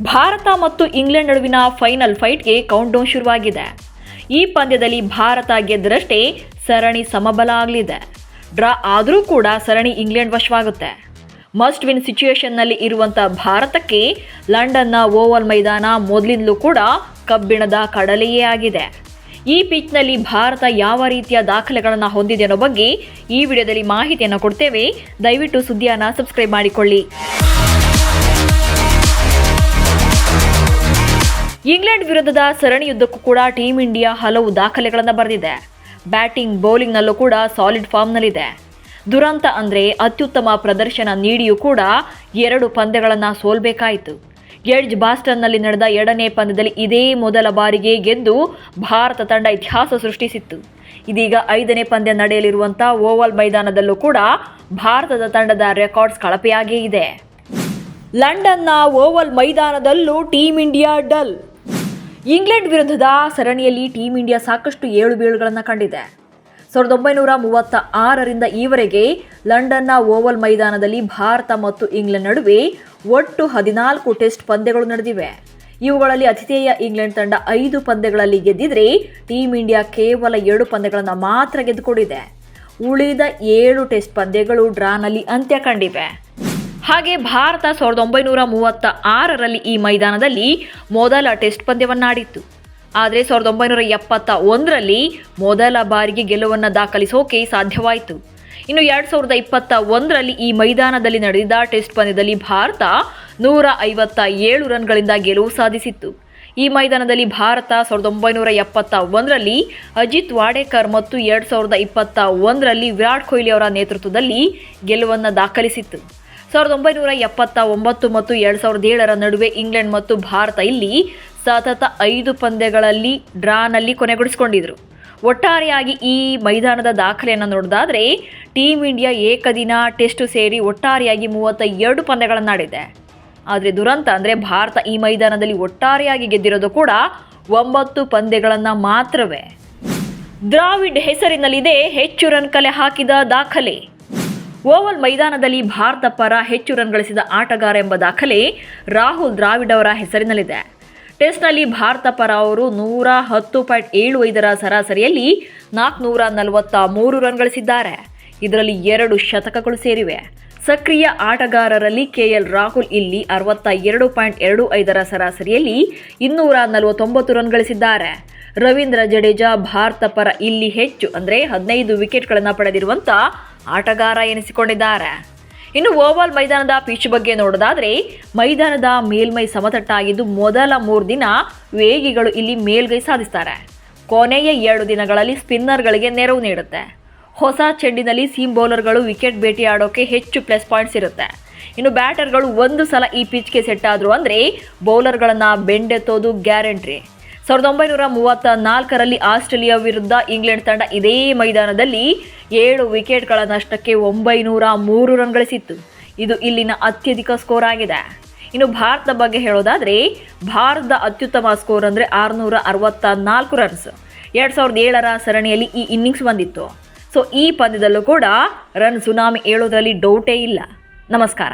ಭಾರತ ಮತ್ತು ಇಂಗ್ಲೆಂಡ್ ನಡುವಿನ final ಫೈಟ್ಗೆ countdown ಶುರುವಾಗಿದೆ. ಈ ಪಂದ್ಯದಲ್ಲಿ ಭಾರತ ಗೆದ್ದರಷ್ಟೇ ಸರಣಿ ಸಮಬಲ ಆಗಲಿದೆ. ಡ್ರಾ ಆದರೂ ಕೂಡ ಸರಣಿ ಇಂಗ್ಲೆಂಡ್ ವಶವಾಗುತ್ತೆ. ಮಸ್ಟ್ ವಿನ್ ಸಿಚುಯೇಷನ್ನಲ್ಲಿ ಇರುವಂಥ ಭಾರತಕ್ಕೆ ಲಂಡನ್ನ ಓವಲ್ ಮೈದಾನ ಮೊದಲಿಂದಲೂ ಕೂಡ ಕಬ್ಬಿಣದ ಕಡಲೆಯೇ ಆಗಿದೆ. ಈ ಪಿಚ್ನಲ್ಲಿ ಭಾರತ ಯಾವ ರೀತಿಯ ದಾಖಲೆಗಳನ್ನು ಹೊಂದಿದೆ ಅನ್ನೋ ಬಗ್ಗೆ ಈ ವಿಡಿಯೋದಲ್ಲಿ ಮಾಹಿತಿಯನ್ನು ಕೊಡ್ತೇವೆ. ದಯವಿಟ್ಟು ಸುದ್ದಿಯನ್ನು ಸಬ್ಸ್ಕ್ರೈಬ್ ಮಾಡಿಕೊಳ್ಳಿ. ಇಂಗ್ಲೆಂಡ್ ವಿರುದ್ಧದ ಸರಣಿಯುದ್ದಕ್ಕೂ ಕೂಡ ಟೀಂ ಇಂಡಿಯಾ ಹಲವು ದಾಖಲೆಗಳನ್ನು ಬರೆದಿದೆ. ಬ್ಯಾಟಿಂಗ್ ಬೌಲಿಂಗ್ನಲ್ಲೂ ಕೂಡ ಸಾಲಿಡ್ ಫಾರ್ಮ್ನಲ್ಲಿದೆ. ದುರಂತ ಅಂದರೆ ಅತ್ಯುತ್ತಮ ಪ್ರದರ್ಶನ ನೀಡಿಯೂ ಕೂಡ 2 ಪಂದ್ಯಗಳನ್ನು ಸೋಲ್ಬೇಕಾಯಿತು. ಎಡ್ಜ್ ಬಾಸ್ಟನ್ನಲ್ಲಿ ನಡೆದ 2ನೇ ಪಂದ್ಯದಲ್ಲಿ ಇದೇ ಮೊದಲ ಬಾರಿಗೆ ಗೆದ್ದು ಭಾರತ ತಂಡ ಇತಿಹಾಸ ಸೃಷ್ಟಿಸಿತ್ತು. ಇದೀಗ 5ನೇ ಪಂದ್ಯ ನಡೆಯಲಿರುವಂಥ ಓವಲ್ ಮೈದಾನದಲ್ಲೂ ಕೂಡ ಭಾರತದ ತಂಡದ ರೆಕಾರ್ಡ್ಸ್ ಕಳಪೆಯಾಗೇ ಇದೆ. ಲಂಡನ್ನ ಓವಲ್ ಮೈದಾನದಲ್ಲೂ ಟೀಂ ಇಂಡಿಯಾ ಡಲ್. ಇಂಗ್ಲೆಂಡ್ ವಿರುದ್ಧದ ಸರಣಿಯಲ್ಲಿ ಟೀಂ ಇಂಡಿಯಾ ಸಾಕಷ್ಟು ಏಳುಬೀಳುಗಳನ್ನು ಕಂಡಿದೆ. 1936ರಿಂದ ಈವರೆಗೆ ಲಂಡನ್ನ ಓವಲ್ ಮೈದಾನದಲ್ಲಿ ಭಾರತ ಮತ್ತು ಇಂಗ್ಲೆಂಡ್ ನಡುವೆ ಒಟ್ಟು 14 ಟೆಸ್ಟ್ ಪಂದ್ಯಗಳು ನಡೆದಿವೆ. ಇವುಗಳಲ್ಲಿ ಅತಿಥೇಯ ಇಂಗ್ಲೆಂಡ್ ತಂಡ 5 ಪಂದ್ಯಗಳಲ್ಲಿ ಗೆದ್ದಿದ್ರೆ ಟೀಂ ಇಂಡಿಯಾ ಕೇವಲ 2 ಪಂದ್ಯಗಳನ್ನು ಮಾತ್ರ ಗೆದ್ದುಕೊಂಡಿದೆ. ಉಳಿದ 7 ಟೆಸ್ಟ್ ಪಂದ್ಯಗಳು ಡ್ರಾನಲ್ಲಿ ಅಂತ್ಯ ಕಂಡಿವೆ. ಹಾಗೆ ಭಾರತ 1936ರಲ್ಲಿ ಈ ಮೈದಾನದಲ್ಲಿ ಮೊದಲ ಟೆಸ್ಟ್ ಪಂದ್ಯವನ್ನಾಡಿತ್ತು. ಆದರೆ 1971ರಲ್ಲಿ ಮೊದಲ ಬಾರಿಗೆ ಗೆಲುವನ್ನು ದಾಖಲಿಸೋಕೆ ಸಾಧ್ಯವಾಯಿತು. ಇನ್ನು 2021ರಲ್ಲಿ ಈ ಮೈದಾನದಲ್ಲಿ ನಡೆದಿದ್ದ ಟೆಸ್ಟ್ ಪಂದ್ಯದಲ್ಲಿ ಭಾರತ 157 ರನ್ಗಳಿಂದ ಗೆಲುವು ಸಾಧಿಸಿತ್ತು. ಈ ಮೈದಾನದಲ್ಲಿ ಭಾರತ 1971ರಲ್ಲಿ ಅಜಿತ್ ವಾಡೇಕರ್ ಮತ್ತು 2021ರಲ್ಲಿ ವಿರಾಟ್ ಕೊಹ್ಲಿ ಅವರ ನೇತೃತ್ವದಲ್ಲಿ ಗೆಲುವನ್ನು ದಾಖಲಿಸಿತ್ತು. 1979 ಮತ್ತು 2007ರ ನಡುವೆ ಇಂಗ್ಲೆಂಡ್ ಮತ್ತು ಭಾರತ ಇಲ್ಲಿ ಸತತ 5 ಪಂದ್ಯಗಳಲ್ಲಿ ಡ್ರಾನಲ್ಲಿ ಕೊನೆಗೊಳಿಸಿಕೊಂಡಿದ್ರು. ಒಟ್ಟಾರೆಯಾಗಿ ಈ ಮೈದಾನದ ದಾಖಲೆಯನ್ನು ನೋಡೋದಾದರೆ ಟೀಂ ಇಂಡಿಯಾ ಏಕದಿನ ಟೆಸ್ಟ್ ಸೇರಿ ಒಟ್ಟಾರೆಯಾಗಿ 32 ಪಂದ್ಯಗಳನ್ನಾಡಿದೆ. ಆದರೆ ದುರಂತ ಅಂದರೆ ಭಾರತ ಈ ಮೈದಾನದಲ್ಲಿ ಒಟ್ಟಾರೆಯಾಗಿ ಗೆದ್ದಿರೋದು ಕೂಡ 9 ಪಂದ್ಯಗಳನ್ನು ಮಾತ್ರವೇ. ದ್ರಾವಿಡ್ ಹೆಸರಿನಲ್ಲಿದೆ ಹೆಚ್ಚು ರನ್ ಕಲೆ ಹಾಕಿದ ದಾಖಲೆ. ಓವಲ್ ಮೈದಾನದಲ್ಲಿ ಭಾರತ ಪರ ಹೆಚ್ಚು ರನ್ ಗಳಿಸಿದ ಆಟಗಾರ ಎಂಬ ದಾಖಲೆ ರಾಹುಲ್ ದ್ರಾವಿಡ್ ಅವರ ಹೆಸರಿನಲ್ಲಿದೆ. ಟೆಸ್ಟ್ನಲ್ಲಿ ಭಾರತ ಪರ ಅವರು 110.75ರ ಸರಾಸರಿಯಲ್ಲಿ 443 ರನ್ ಗಳಿಸಿದ್ದಾರೆ. ಇದರಲ್ಲಿ 2 ಶತಕಗಳು ಸೇರಿವೆ. ಸಕ್ರಿಯ ಆಟಗಾರರಲ್ಲಿ ಕೆಎಲ್ ರಾಹುಲ್ ಇಲ್ಲಿ 62.25ರ ಸರಾಸರಿಯಲ್ಲಿ 249 ರನ್ ಗಳಿಸಿದ್ದಾರೆ. ರವೀಂದ್ರ ಜಡೇಜಾ ಭಾರತ ಪರ ಇಲ್ಲಿ ಹೆಚ್ಚು ಅಂದರೆ 15 ವಿಕೆಟ್ಗಳನ್ನು ಪಡೆದಿರುವಂಥ ಆಟಗಾರ ಎನಿಸಿಕೊಂಡಿದ್ದಾರೆ. ಇನ್ನು ಓವಲ್ ಮೈದಾನದ ಪಿಚ್ ಬಗ್ಗೆ ನೋಡೋದಾದರೆ ಮೈದಾನದ ಮೇಲ್ಮೈ ಸಮತಟ್ಟಾಗಿದ್ದು ಮೊದಲ 3 ದಿನ ವೇಗಿಗಳು ಇಲ್ಲಿ ಮೇಲ್ಗೈ ಸಾಧಿಸ್ತಾರೆ. ಕೊನೆಯ 2 ದಿನಗಳಲ್ಲಿ ಸ್ಪಿನ್ನರ್ಗಳಿಗೆ ನೆರವು ನೀಡುತ್ತೆ. ಹೊಸ ಚೆಂಡಿನಲ್ಲಿ ಸೀಮ್ ಬೌಲರ್ಗಳು ವಿಕೆಟ್ ಭೇಟಿಯಾಡೋಕೆ ಹೆಚ್ಚು ಪ್ಲಸ್ ಪಾಯಿಂಟ್ಸ್ ಇರುತ್ತೆ. ಇನ್ನು ಬ್ಯಾಟರ್ಗಳು ಒಂದು ಸಲ ಈ ಪಿಚ್ಗೆ ಸೆಟ್ ಆದರು ಅಂದರೆ ಬೌಲರ್ಗಳನ್ನು ಬೆಂಡೆತ್ತೋದು ಗ್ಯಾರಂಟಿ. 1934ರಲ್ಲಿ ಆಸ್ಟ್ರೇಲಿಯಾ ವಿರುದ್ಧ ಇಂಗ್ಲೆಂಡ್ ತಂಡ ಇದೇ ಮೈದಾನದಲ್ಲಿ 7 ವಿಕೆಟ್ಗಳ ನಷ್ಟಕ್ಕೆ 903 ರನ್ ಗಳಿಸಿತ್ತು. ಇದು ಇಲ್ಲಿನ ಅತ್ಯಧಿಕ ಸ್ಕೋರ್ ಆಗಿದೆ. ಇನ್ನು ಭಾರತದ ಬಗ್ಗೆ ಹೇಳೋದಾದರೆ ಭಾರತದ ಅತ್ಯುತ್ತಮ ಸ್ಕೋರ್ ಅಂದರೆ 664 ರನ್ಸ್. 2007ರ ಸರಣಿಯಲ್ಲಿ ಈ ಇನ್ನಿಂಗ್ಸ್ ಬಂದಿತ್ತು. ಸೊ ಈ ಪಂದ್ಯದಲ್ಲೂ ಕೂಡ ರನ್ ಸುನಾಮಿ ಏಳೋದ್ರಲ್ಲಿ ಡೌಟೇ ಇಲ್ಲ. ನಮಸ್ಕಾರ.